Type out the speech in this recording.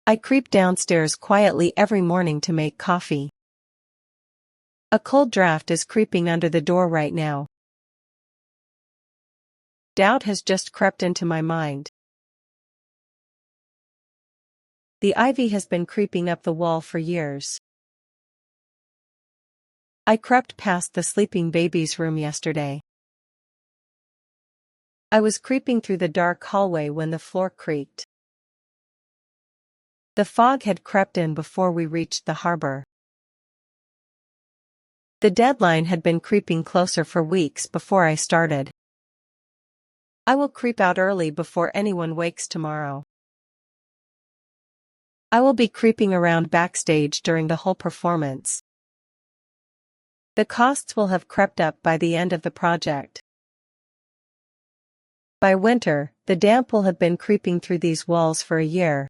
I creep downstairs quietly every morning to make coffee. A cold draft is creeping under the door right now. Doubt has just crept into my mind. The ivy has been creeping up the wall for years. I crept past the sleeping baby's room yesterday. I was creeping through the dark hallway when the floor creaked. The fog had crept in before we reached the harbor. The deadline had been creeping closer for weeks before I started. I will creep out early before anyone wakes tomorrow. I will be creeping around backstage during the whole performance. The costs will have crept up by the end of the project. By winter, the damp will have been creeping through these walls for a year.